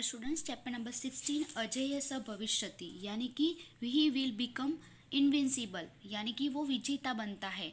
Students, chapter number 16 अजेय स भविष्यति, यानी कि ही विल बिकम इनविंसिबल, यानी कि वो विजेता बनता है,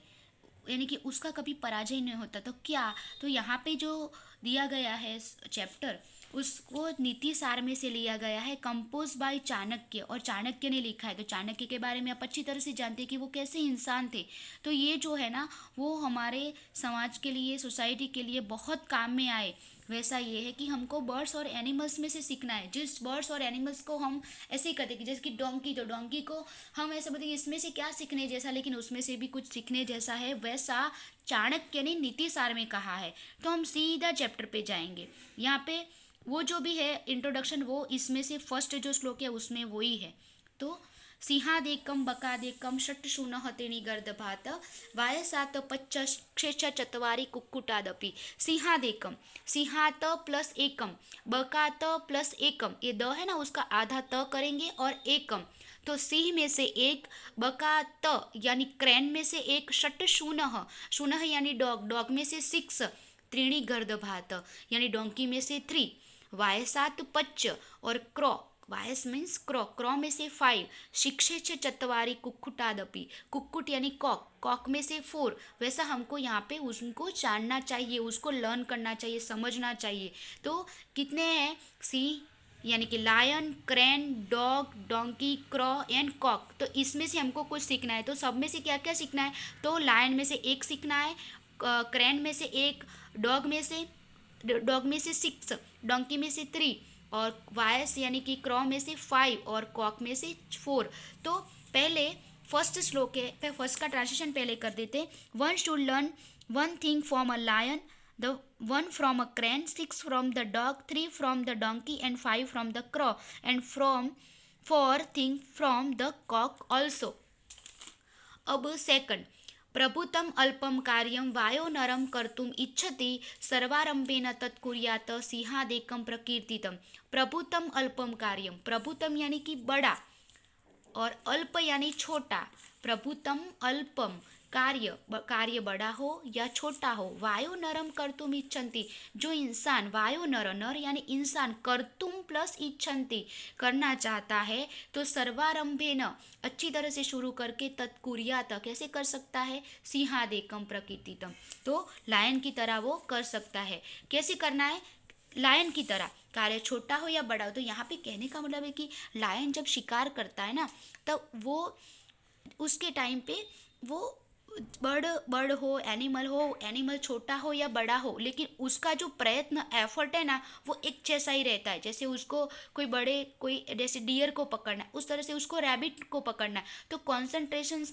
यानी कि उसका कभी पराजय नहीं होता। तो क्या, तो यहाँ पे जो दिया गया है चैप्टर, उसको नीति सार में से लिया गया है, कंपोज बाय चाणक्य, और चाणक्य ने लिखा है। तो चाणक्य के बारे में आप अच्छी तरह से जानते हैं कि वो कैसे इंसान थे। तो ये जो है ना, वो हमारे समाज के लिए, सोसाइटी के लिए बहुत काम में आए। वैसा ये है कि हमको बर्ड्स और एनिमल्स में से सीखना है। जिस बर्ड्स और एनिमल्स को हम ऐसे ही कहते हैं कि जैसे कि डोंकी, तो डोंकी को हम ऐसे बोलते हैं कि इसमें से क्या सीखने जैसा, लेकिन उसमें से भी कुछ सीखने जैसा है, वैसा चाणक्य ने नीति सार में कहा है। तो हम सीधा चैप्टर पे जाएंगे। यहाँ पे वो जो भी है इंट्रोडक्शन, वो इसमें से फर्स्ट जो श्लोक है उसमें वही है। तो सिंहादेकम बकादेकम षट्शूनः तेणी गर्दभात वायसात पच्च क्षेच चत्वारि कुक्कुटादपि। सिंहादेकम, सिंहात प्लस एकम, बकात प्लस एकम, ये द है ना, उसका आधा त करेंगे और एकम, तो सिंह में से एक, बका त यानी क्रैन में से एक, षट शूनः, शूनः यानी डॉग, डॉग में से 6, त्रीणी गर्दभात यानी डोंकी में से 3, वायसात पच्च, और क्रॉ, वायस मीन्स क्रॉ, क्रॉ में से 5, शिक्षे चत्वारी कुक्कुटादपि, कुक्कुट यानी कॉक, कॉक में से 4। वैसा हमको यहाँ पे उनको जानना चाहिए, उसको लर्न करना चाहिए, समझना चाहिए। तो कितने हैं? सी यानी कि lion, crane, dog, donkey, crow and cock. तो इसमें से हमको कुछ सीखना है। तो सब में से क्या क्या सीखना है? तो लायन में से एक सीखना है, क्रेन में से एक, डॉग में से, डॉग में से 6, डोंकी में से 3, और वायस यानी कि क्रॉ में से 5, और कॉक में से 4। तो पहले फर्स्ट श्लोक है, फर्स्ट का ट्रांसलेशन पहले कर देते। One should learn one thing from a lion, the one from a crane, 6 from the dog, 3 from the donkey and 5 from the crow and from 4 thing from the cock also. अब second, प्रभुतम अल्पम कार्यम वायो नरम कर्तुम इच्छति सर्वारंभेन तत्कुर्यात सिंहादेकम प्रकीर्तितम। प्रभुतम अल्पम कार्यम, प्रभुतम यानी कि बड़ा, और अल्प यानी छोटा। प्रभुतम अल्पम, कार्य, कार्य बड़ा हो या छोटा हो। वायो नरम कर्तुम इच्छन्ति, जो इंसान, वायो नर, नर यानी इंसान, कर्तुम प्लस इच्छन्ति, करना चाहता है, तो सर्वारंभे न, अच्छी तरह से शुरू करके, तत्कुर्यात, कैसे कर सकता है? सिंहादेकम प्रकीर्तितम, तो लायन की तरह वो कर सकता है। कैसे करना है? लायन की तरह, कार्य छोटा हो या बड़ा हो। तो यहाँ पे कहने का मतलब है कि लायन जब शिकार करता है ना, तब वो उसके टाइम पे वो बर्ड, बर्ड हो, एनिमल छोटा हो या बड़ा हो, लेकिन उसका जो प्रयत्न, एफर्ट है ना, वो एक जैसा ही रहता है। जैसे उसको कोई बड़े, कोई जैसे डियर को पकड़ना है, उस तरह से उसको रैबिट को पकड़ना है। तो कॉन्सेंट्रेशन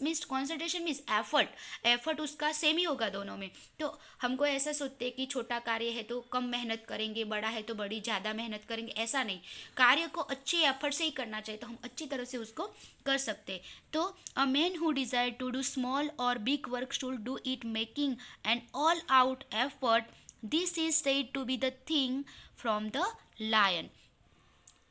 मीन्स एफर्ट, एफर्ट उसका सेम ही होगा दोनों में। तो हमको ऐसा सोचते हैं कि छोटा कार्य है तो कम मेहनत करेंगे, बड़ा है तो बड़ी ज़्यादा मेहनत करेंगे, ऐसा नहीं। कार्य को अच्छे एफर्ट से ही करना चाहिए, तो हम अच्छी तरह से उसको कर सकते हैं। तो a man who desire to do small और big work should do it making an all out effort, this is said to be the thing from the lion.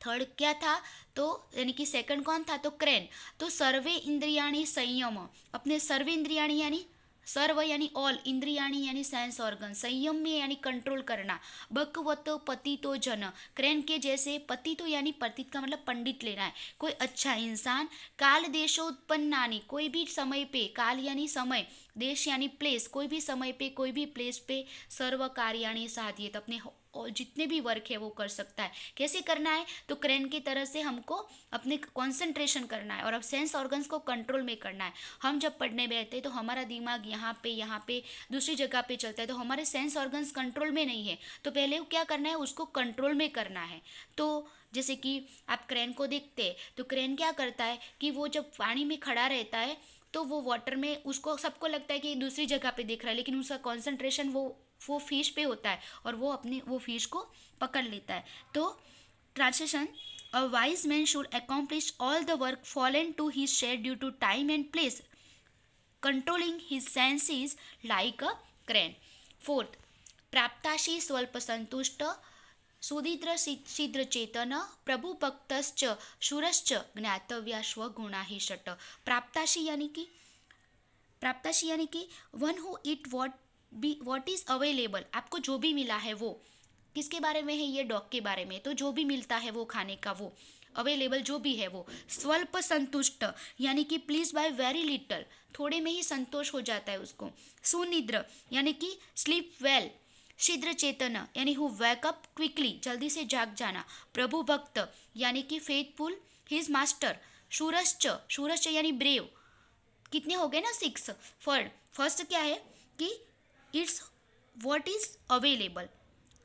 Third क्या था? तो यानी कि सेकंड कौन था? तो क्रेन। तो सर्वे इंद्रियाणी संयम, अपने सर्वे इंद्रियाणी यानी सर्व यानी ऑल, इंद्रियाणी यानी सेंस ऑर्गन, संयम में यानी कंट्रोल करना। भगवत पतितो जन, क्रेन के जैसे, पतितो यानी पतित का मतलब पंडित लेना है, कोई अच्छा इंसान। काल देशोत्पन्नानि, कोई भी समय पे, काल यानी समय, देश यानी प्लेस, कोई भी समय पे, कोई भी प्लेस पे, सर्व कार्याणी साधित, अपने और जितने भी वर्क है वो कर सकता है। कैसे करना है? तो क्रेन की तरह से हमको अपने कंसंट्रेशन करना है, और अब सेंस ऑर्गन्स को कंट्रोल में करना है। हम जब पढ़ने बैठते हैं तो हमारा दिमाग यहाँ पे दूसरी जगह पे चलता है, तो हमारे सेंस ऑर्गन्स कंट्रोल में नहीं है। तो पहले क्या करना है? उसको कंट्रोल में करना है। तो जैसे कि आप क्रेन को देखते हैं, तो क्रेन क्या करता है कि वो जब पानी में खड़ा रहता है, तो वो वाटर में, उसको सबको लगता है कि दूसरी जगह पे दिख रहा है, लेकिन उसका कॉन्सेंट्रेशन वो फिश पे होता है, और वो अपनी वो फिश को पकड़ लेता है। तो translation, a wise man should accomplish all the work fallen to his share due to time and place, controlling his senses like a crane. Fourth, प्राप्ताशी स्वल्प संतुष्ट सुदीद्र शीद्र चेतन प्रभुभक्तश्च शूरश्च ज्ञातव्या स्वगुणा ही षट। प्राप्ताशी यानी कि, प्राप्ताशी यानी कि one who it what is available, आपको जो भी मिला है वो, किसके बारे में है ये? डॉग के बारे में। तो जो भी मिलता है वो खाने का, वो अवेलेबल जो भी है वो। स्वल्प संतुष्ट यानी कि प्लीज बाय वेरी लिटल, थोड़े में ही संतोष हो जाता है उसको। सुनिद्र यानी कि स्लीप वेल। शीघ्र चेतन यानी हु वेकअप क्विकली, जल्दी से जाग जाना। प्रभु भक्त यानी कि फेथफुल हिज मास्टर। शूरश्च, शूरश्च यानी ब्रेव। कितने हो गए ना? 6। फर्स्ट क्या है कि it's what is available.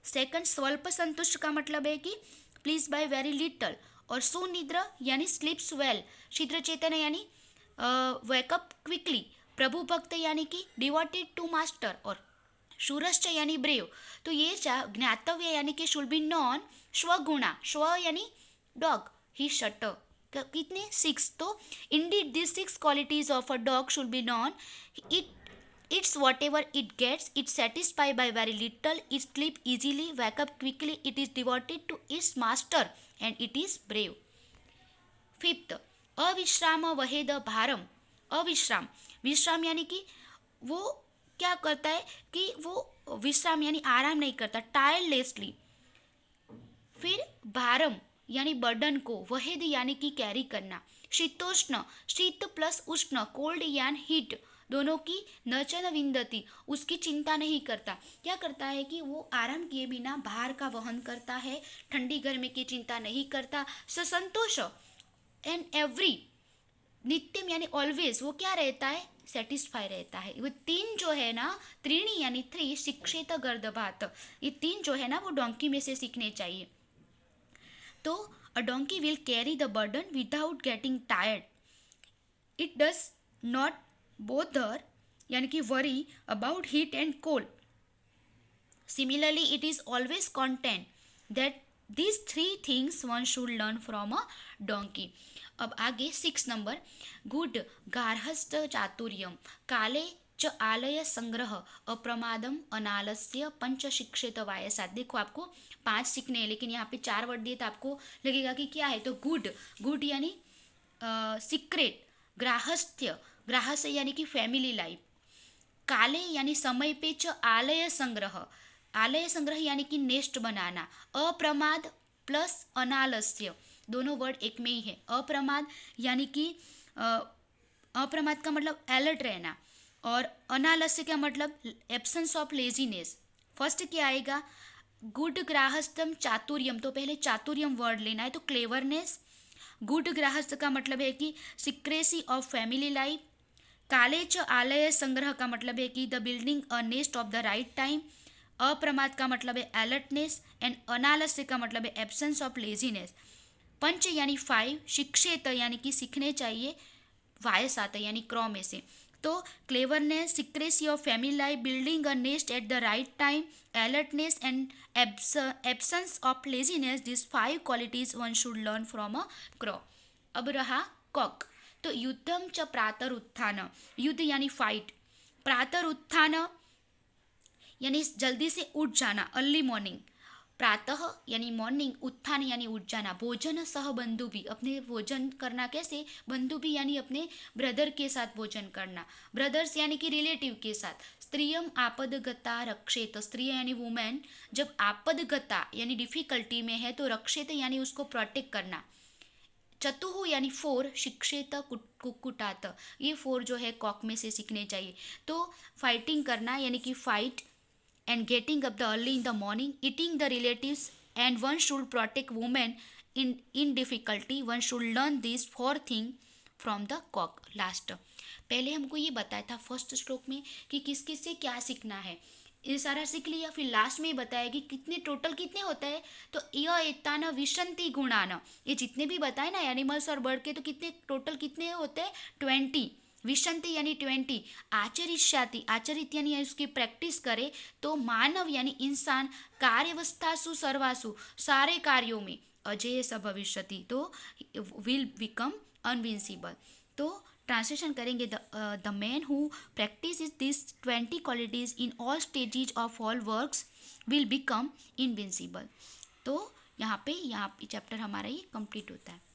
Second स्वल्प संतुष्ट का मतलब है कि प्लीज बाय वेरी लिटल। और सुनिद्र यानी स्लीप्स वेल। शीघ्र चेतन यानी वेकअप क्विकली। प्रभु भक्त यानी कि डिवोटेड टू मास्टर। और शूरश्च यानी ब्रेव। तो ये ज्ञातव्य यानी कि शुड बी नॉन। स्वगुणा, स्व यानी डॉग, ही शट। कितने? 6। तो Indeed this 6 qualities of a dog should be non. It It's whatever it gets, it's satisfied by very little, it sleep easily, wake up quickly, it is devoted to its master, and it is brave. 5th, अविश्राम वहेद भारम। अविश्राम, विश्राम यानी कि वो क्या करता है कि वो विश्राम यानी आराम नहीं करता, टायरलेसली। फिर भारम यानी बर्डन को, वहेद यानी कि कैरी करना। शीतोष्ण, शीत प्लस उष्ण, कोल्ड यान हीट, दोनों की नचन विंदती, उसकी चिंता नहीं करता। क्या करता है कि वो आराम किए बिना भार का वहन करता है, ठंडी गर्मी की चिंता नहीं करता। ससंतोष एंड एवरी, नित्यम यानी ऑलवेज, वो क्या रहता है? सेटिस्फाई रहता है। वो 3 जो है ना, त्रीणी यानी 3, शिक्षित गर्दभात, ये 3 जो है ना वो डोंकी में से सीखने चाहिए। तो अ donkey will carry the burden without getting tired. It does not bother यानी कि worry about heat and cold. Similarly, it is always content that these 3 things one should learn from a donkey. अब आगे 6 number, good गार्हस्थ चातुर्यम काले च आलय संग्रह अप्रमादम अनालस्य पंच शिक्षित वायसात। देखो आपको 5 सीखने हैं, लेकिन यहाँ पे 4 वर्ड दिए तो आपको लगेगा कि क्या है। तो गुड, गुड यानी सीक्रेट। ग्राहस्थ्य, ग्राहस्य यानी कि फैमिली लाइफ। काले यानी समय पे च आलय संग्रह, आलय संग्रह यानी कि नेस्ट बनाना। अप्रमाद प्लस अनालस्य, दोनों वर्ड एक में ही है। अप्रमाद यानी कि अप्रमाद का मतलब अलर्ट रहना, और अनालस्य का मतलब एब्सेंस ऑफ लेजीनेस। फर्स्ट क्या आएगा? गुड ग्राहस्थम चातुर्यम, तो पहले चातुर्यम वर्ड लेना है, तो क्लेवरनेस। गुड ग्राहस्थ का मतलब है कि सिक्रेसी ऑफ फैमिली लाइफ। काले च आलय संग्रह का मतलब है कि the building a nest of the right time. अप्रमाद का मतलब है अलर्टनेस, एंड अनालस्य का मतलब है एब्सेंस ऑफ लेजीनेस। पंच यानी 5, शिक्षेत यानी कि सीखने चाहिए, वायस आता यानी क्रॉ में से। तो cleverness, secrecy of family life, building a nest at the right time, alertness and absence of laziness, this 5 qualities one should learn from a crow. अब रहा कॉक। तो युद्धम च प्रातरुत्थान, युद्ध यानी फाइट। प्रातरुत्थान यानी जल्दी से उठ जाना, अर्ली मॉर्निंग। प्रातः यानी मॉर्निंग, उत्थान यानी उठ जाना। भोजन सह बंधु भी, अपने भोजन करना कैसे? बंधु भी यानी अपने ब्रदर के साथ भोजन करना, ब्रदर्स यानी कि रिलेटिव के साथ। स्त्रियम आपदगता रक्षेत, स्त्री यानी वुमेन जब आपदगता यानी डिफिकल्टी में है तो रक्षेत यानी उसको प्रोटेक्ट करना। चतुहु यानी 4, शिक्षेत कुक्कुटात, ये 4 जो है कॉक में से सीखने चाहिए। तो फाइटिंग करना यानी कि fight, and getting up the early in the morning, eating the relatives, and one should protect women in difficulty. One should learn these 4 things from the cock. Last, पहले हमको ये बताया था फर्स्ट स्ट्रोक में कि किस किस से क्या सीखना है, ये सारा सीख लिया। फिर लास्ट में बताया कि कितने टोटल कितने होता है। तो य एतान विशंति गुणान, ये जितने भी बताए ना एनिमल्स और बर्ड के, तो कितने टोटल कितने होते हैं? 20। विशंति यानी 20, आचरिष्याति, आचरित यानी उसकी प्रैक्टिस करे, तो मानव यानी इंसान, कार्यवस्थासु सर्वासु, सारे कार्यों में, अजय स भविष्यति, तो विल बिकम अनविंसिबल। तो ट्रांसलेशन करेंगे, the man who practice this 20 qualities in all stages of all works will become invincible. तो यहाँ पे चैप्टर हमारा ये कंप्लीट होता है।